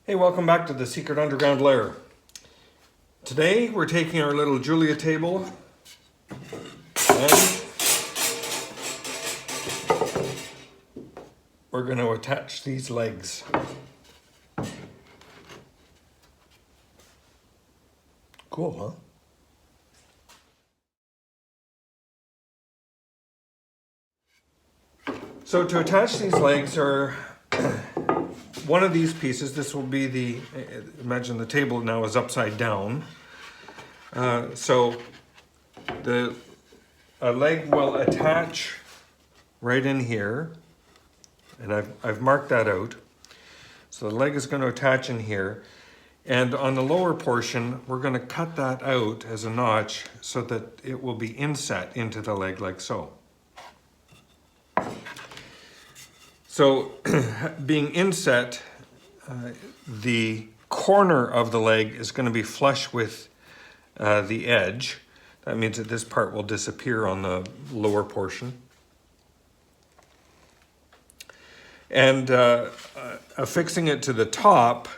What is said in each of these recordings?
Hey, welcome back to the Secret Underground Lair. Today we're taking our little Julia table and we're going to attach these legs. Cool, huh? So to attach these legs are one of these pieces. This will be the, imagine the table now is upside down. So the leg will attach right in here, and I've marked that out. So the leg is going to attach in here, and on the lower portion we're going to cut that out as a notch so that it will be inset into the leg like so. So being inset, the corner of the leg is going to be flush with the edge. That means that this part will disappear on the lower portion. And affixing it to the top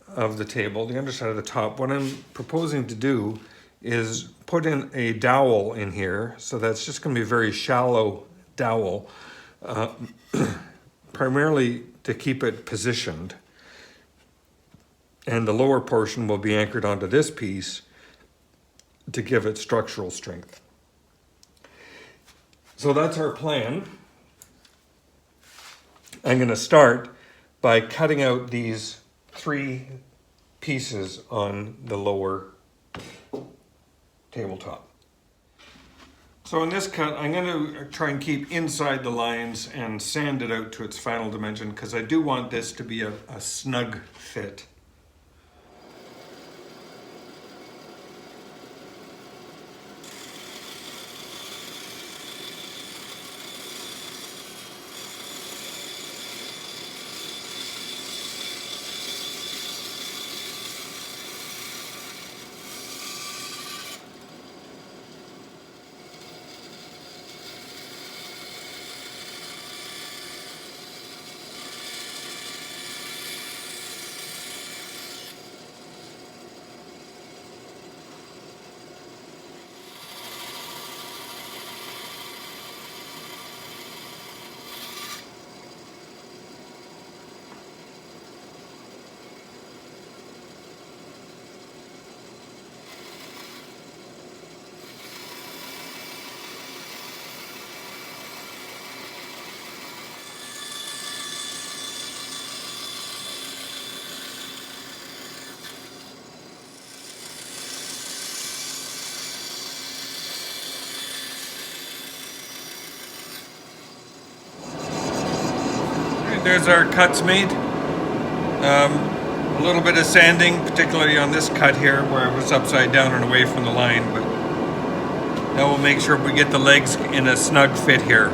of the table, the underside of the top, what I'm proposing to do is put in a dowel in here. So that's just going to be a very shallow dowel, primarily to keep it positioned. And the lower portion will be anchored onto this piece to give it structural strength. So that's our plan. I'm going to start by cutting out these three pieces on the lower tabletop. So in this cut, I'm going to try and keep inside the lines and sand it out to its final dimension because I do want this to be a snug fit. There's our cuts made. A little bit of sanding, particularly on this cut here where it was upside down and away from the line, but that will make sure we get the legs in a snug fit here.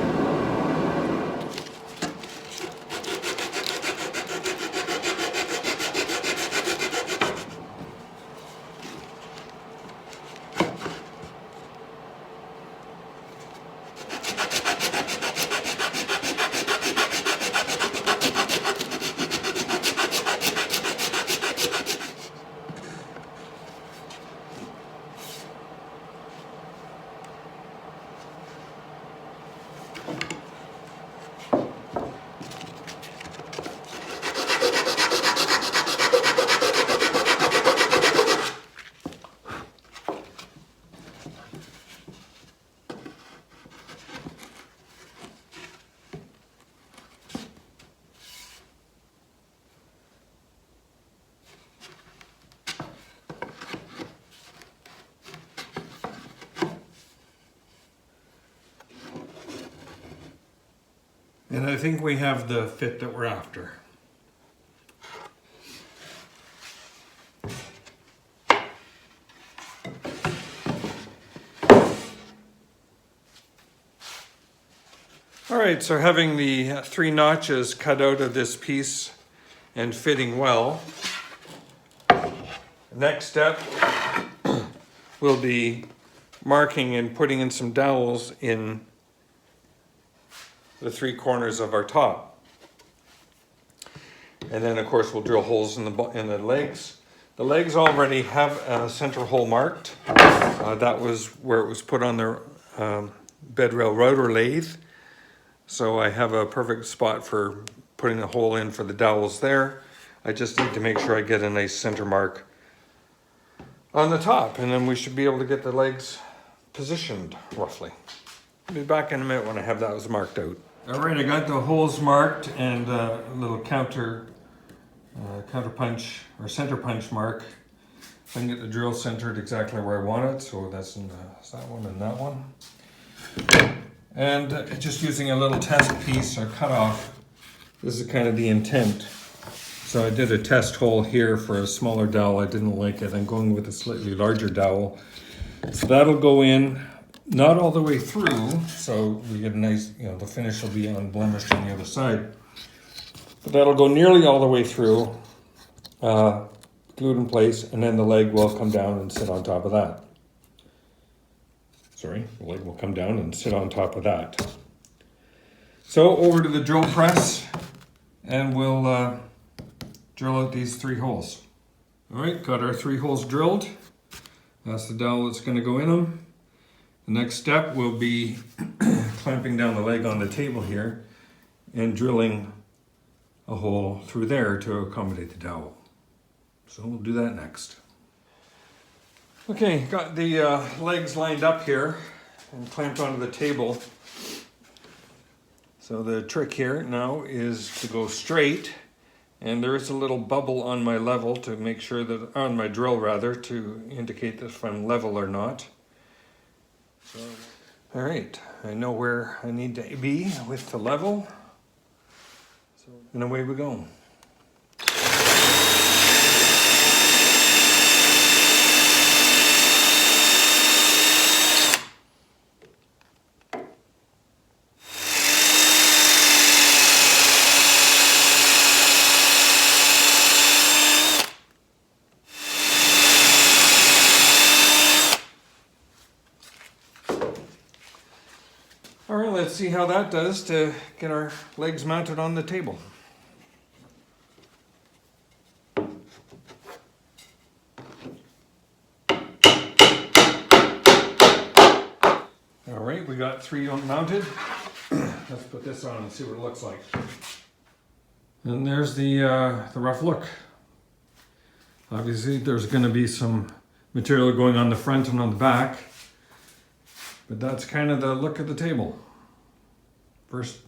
And I think we have the fit that we're after. All right, so having the three notches cut out of this piece and fitting well, next step will be marking and putting in some dowels in the three corners of our top. And then of course we'll drill holes in the legs. The legs already have a center hole marked. That was where it was put on the bed rail router lathe. So I have a perfect spot for putting a hole in for the dowels there. I just need to make sure I get a nice center mark on the top, and then we should be able to get the legs positioned roughly. I'll be back in a minute when I have those marked out. All right, I got the holes marked and a little counter punch or center punch mark. I can get the drill centered exactly where I want it. So that's in that one and that one. And just using a little test piece or cut off. This is kind of the intent. So I did a test hole here for a smaller dowel. I didn't like it. I'm going with a slightly larger dowel. So that'll go in, not all the way through. So we get a nice, the finish will be unblemished on the other side. But that'll go nearly all the way through, glued in place, and then the leg will come down and sit on top of that. Sorry, the leg will come down and sit on top of that. So over to the drill press, and we'll drill out these 3 holes. All right, got our 3 holes drilled. That's the dowel that's going to go in them. The next step will be clamping down the leg on the table here and drilling a hole through there to accommodate the dowel. So we'll do that next. Okay, got the legs lined up here and clamped onto the table. So the trick here now is to go straight, and there is a little bubble on my level to make sure that, on my drill rather, to indicate that if I'm level or not. So, all right, I know where I need to be with the level. So, and away we go. All right, let's see how that does to get our legs mounted on the table. All right, we got 3 mounted. Let's put this on and see what it looks like. And there's the rough look. Obviously, there's going to be some material going on the front and on the back, but that's kind of the look of the table.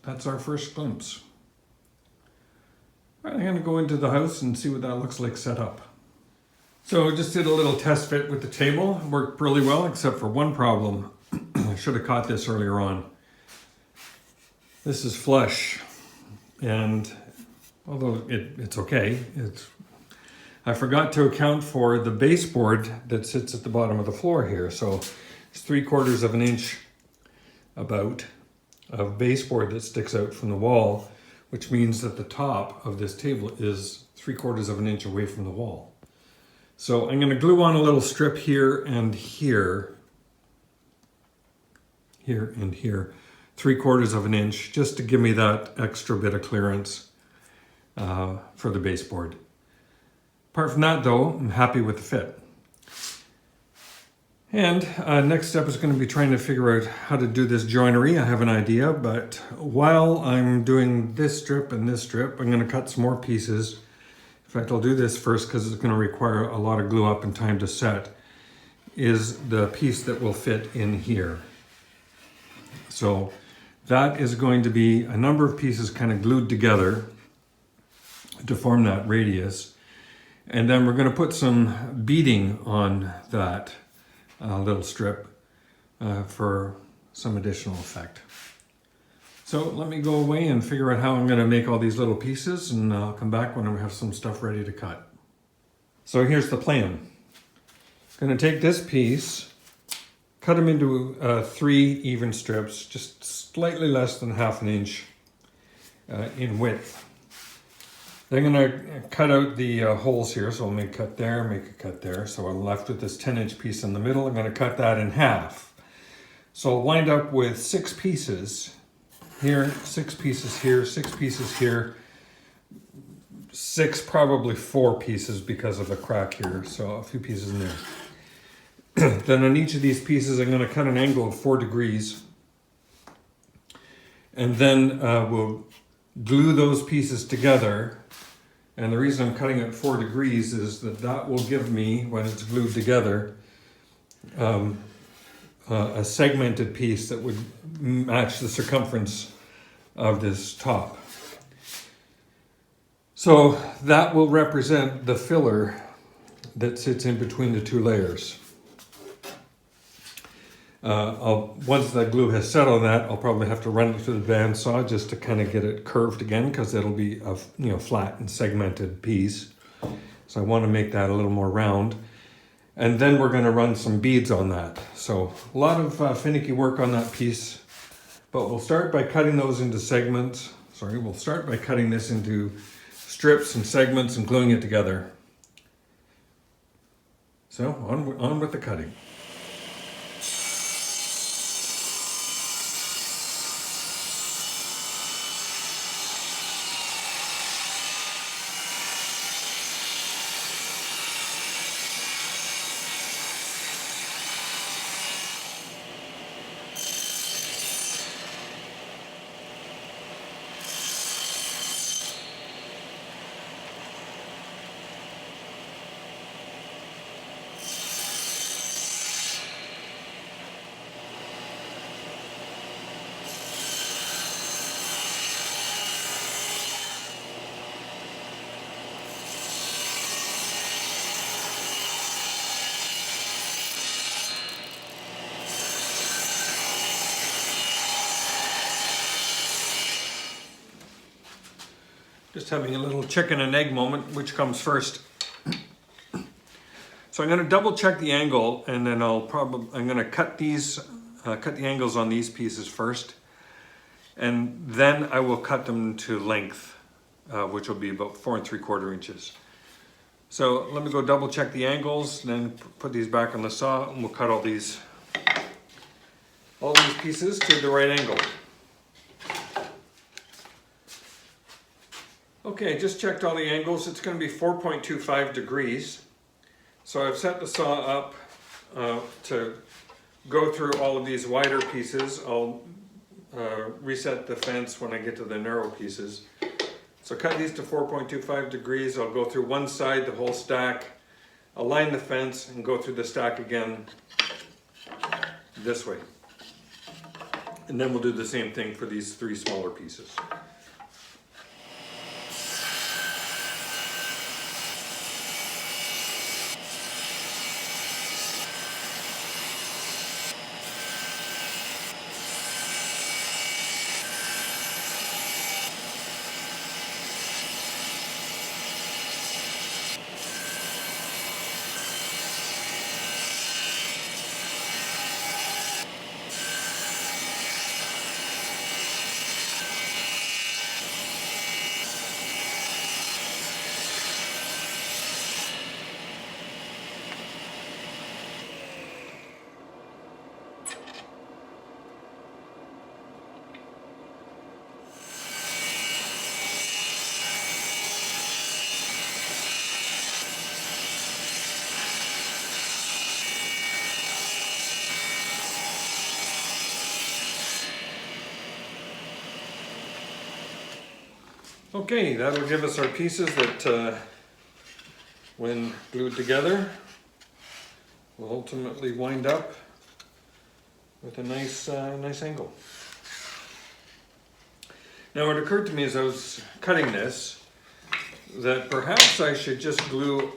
That's our first glimpse. I'm going to go into the house and see what that looks like set up. So just did a little test fit with the table. It worked really well, except for one problem. I should have caught this earlier on. This is flush, and although it's okay, I forgot to account for the baseboard that sits at the bottom of the floor here. So it's 3/4 of an inch about of baseboard that sticks out from the wall, which means that the top of this table is 3/4 of an inch away from the wall. So I'm going to glue on a little strip here and here, and here, 3/4 of an inch, just to give me that extra bit of clearance for the baseboard. Apart from that though, I'm happy with the fit. And next step is going to be trying to figure out how to do this joinery. I have an idea, but while I'm doing this strip and this strip, I'm going to cut some more pieces. In fact, I'll do this first because it's going to require a lot of glue up and time to set, is the piece that will fit in here. So that is going to be a number of pieces kind of glued together to form that radius. And then we're going to put some beading on that little strip for some additional effect. So let me go away and figure out how I'm going to make all these little pieces, and I'll come back when I have some stuff ready to cut. So here's the plan. I'm going to take this piece, cut them into 3 even strips, just slightly less than 1/2 inch in width. Then I'm going to cut out the holes here, so I'll make a cut there, make a cut there. So I'm left with this 10-inch piece in the middle. I'm going to cut that in half. So I'll wind up with 6 pieces here, 6 pieces here, 6 pieces here, 6, probably 4 pieces because of the crack here, so a few pieces in there. Then on each of these pieces I'm going to cut an angle of 4 degrees, and then we'll glue those pieces together. And the reason I'm cutting at 4 degrees is that that will give me, when it's glued together, a segmented piece that would match the circumference of this top. So that will represent the filler that sits in between the 2 layers. Once the glue has set on that, I'll probably have to run it through the bandsaw just to kind of get it curved again, because it'll be a flat and segmented piece. So I want to make that a little more round. And then we're going to run some beads on that. So a lot of finicky work on that piece. But we'll start by cutting those into segments. We'll start by cutting this into strips and segments and gluing it together. So on with the cutting. Just having a little chicken and egg moment, which comes first. So I'm going to double check the angle, and then I'm going to cut the angles on these pieces first, and then I will cut them to length, which will be about 4 3/4 inches. So let me go double check the angles, and then put these back on the saw, and we'll cut all these pieces to the right angle. Okay, just checked all the angles. It's going to be 4.25 degrees. So I've set the saw up to go through all of these wider pieces. I'll reset the fence when I get to the narrow pieces. So cut these to 4.25 degrees. I'll go through one side, the whole stack, align the fence, and go through the stack again this way. And then we'll do the same thing for these 3 smaller pieces. Okay, that'll give us our pieces that, when glued together, will ultimately wind up with a nice angle. Now it occurred to me as I was cutting this that perhaps I should just glue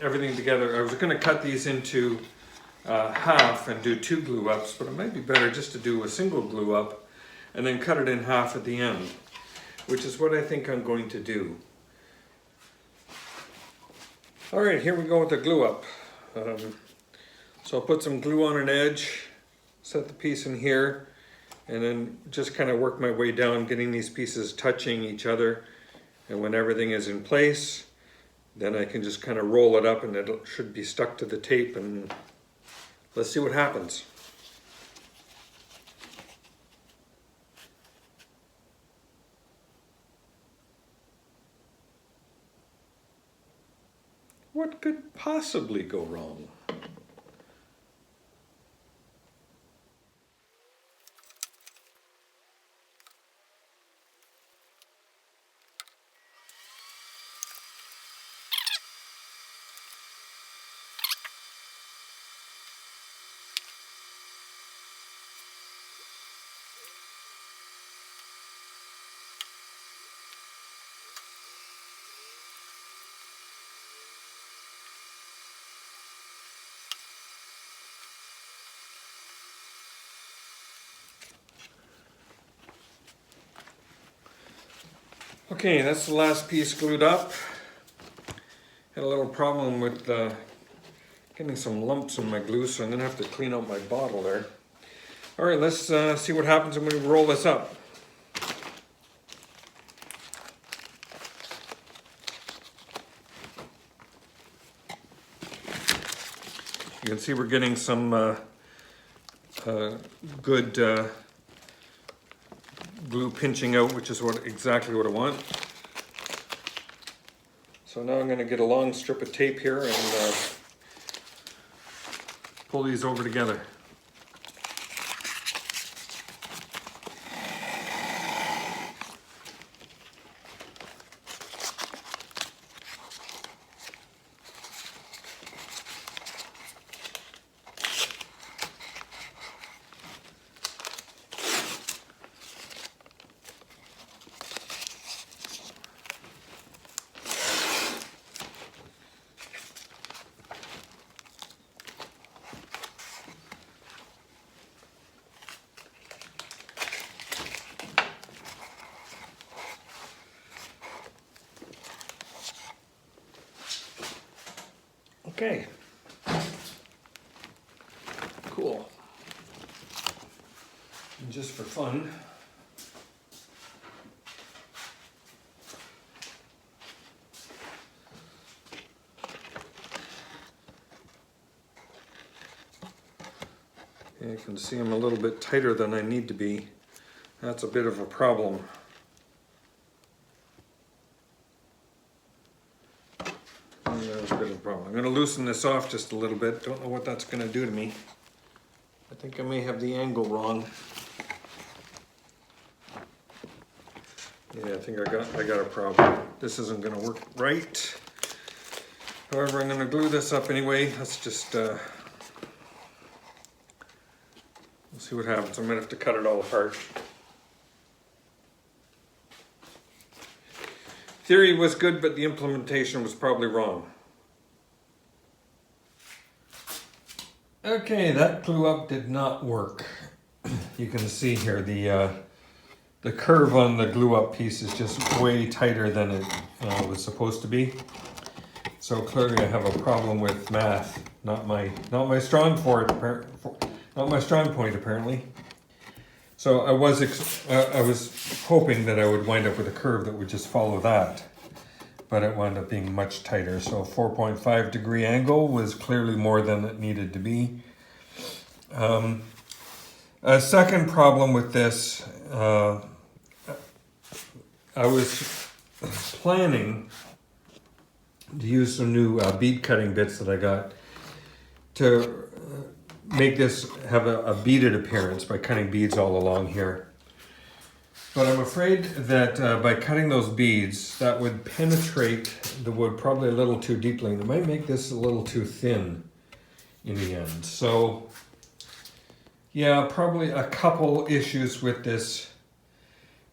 everything together. I was going to cut these into half and do 2 glue ups, but it might be better just to do a single glue up and then cut it in half at the end, which is what I think I'm going to do. All right, here we go with the glue up. So I'll put some glue on an edge, set the piece in here, and then just kind of work my way down, getting these pieces touching each other. And when everything is in place, then I can just kind of roll it up and it should be stuck to the tape, and let's see what happens. What could possibly go wrong? Okay, that's the last piece glued up. Had a little problem with getting some lumps in my glue, so I'm gonna have to clean out my bottle there. All right, let's see what happens when we roll this up. You can see we're getting some good glue pinching out, which is exactly what I want. So now I'm going to get a long strip of tape here and pull these over together. Okay, cool. And just for fun, you can see I'm a little bit tighter than I need to be. That's a bit of a problem. I'm going to loosen this off just a little bit. Don't know what that's going to do to me. I think I may have the angle wrong. Yeah, I think I got a problem. This isn't going to work right. However, I'm going to glue this up anyway. Let's just we'll see what happens. I'm going to have to cut it all apart. Theory was good, but the implementation was probably wrong. Okay, that glue up did not work. You can see here the curve on the glue up piece is just way tighter than it was supposed to be. So clearly I have a problem with math, not my strong point apparently. So I was hoping that I would wind up with a curve that would just follow that, but it wound up being much tighter. So 4.5 degree angle was clearly more than it needed to be. A second problem with this, I was planning to use some new bead cutting bits that I got to make this have a beaded appearance by cutting beads all along here. But I'm afraid that by cutting those beads, that would penetrate the wood probably a little too deeply. It might make this a little too thin in the end. So yeah, probably a couple issues with this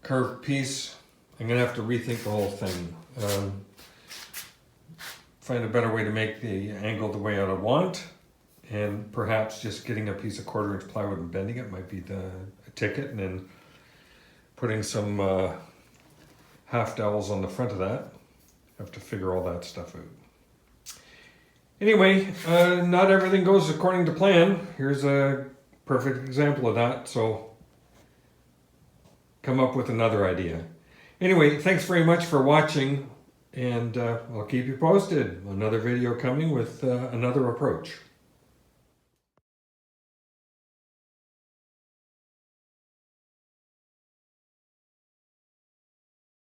curved piece. I'm gonna have to rethink the whole thing. Find a better way to make the angle the way I would want, and perhaps just getting a piece of 1/4 inch plywood and bending it might be a ticket, and then putting some half dowels on the front of that. Have to figure all that stuff out. Anyway, not everything goes according to plan. Here's a perfect example of that, so come up with another idea. Anyway, thanks very much for watching, and I'll keep you posted. Another video coming with another approach.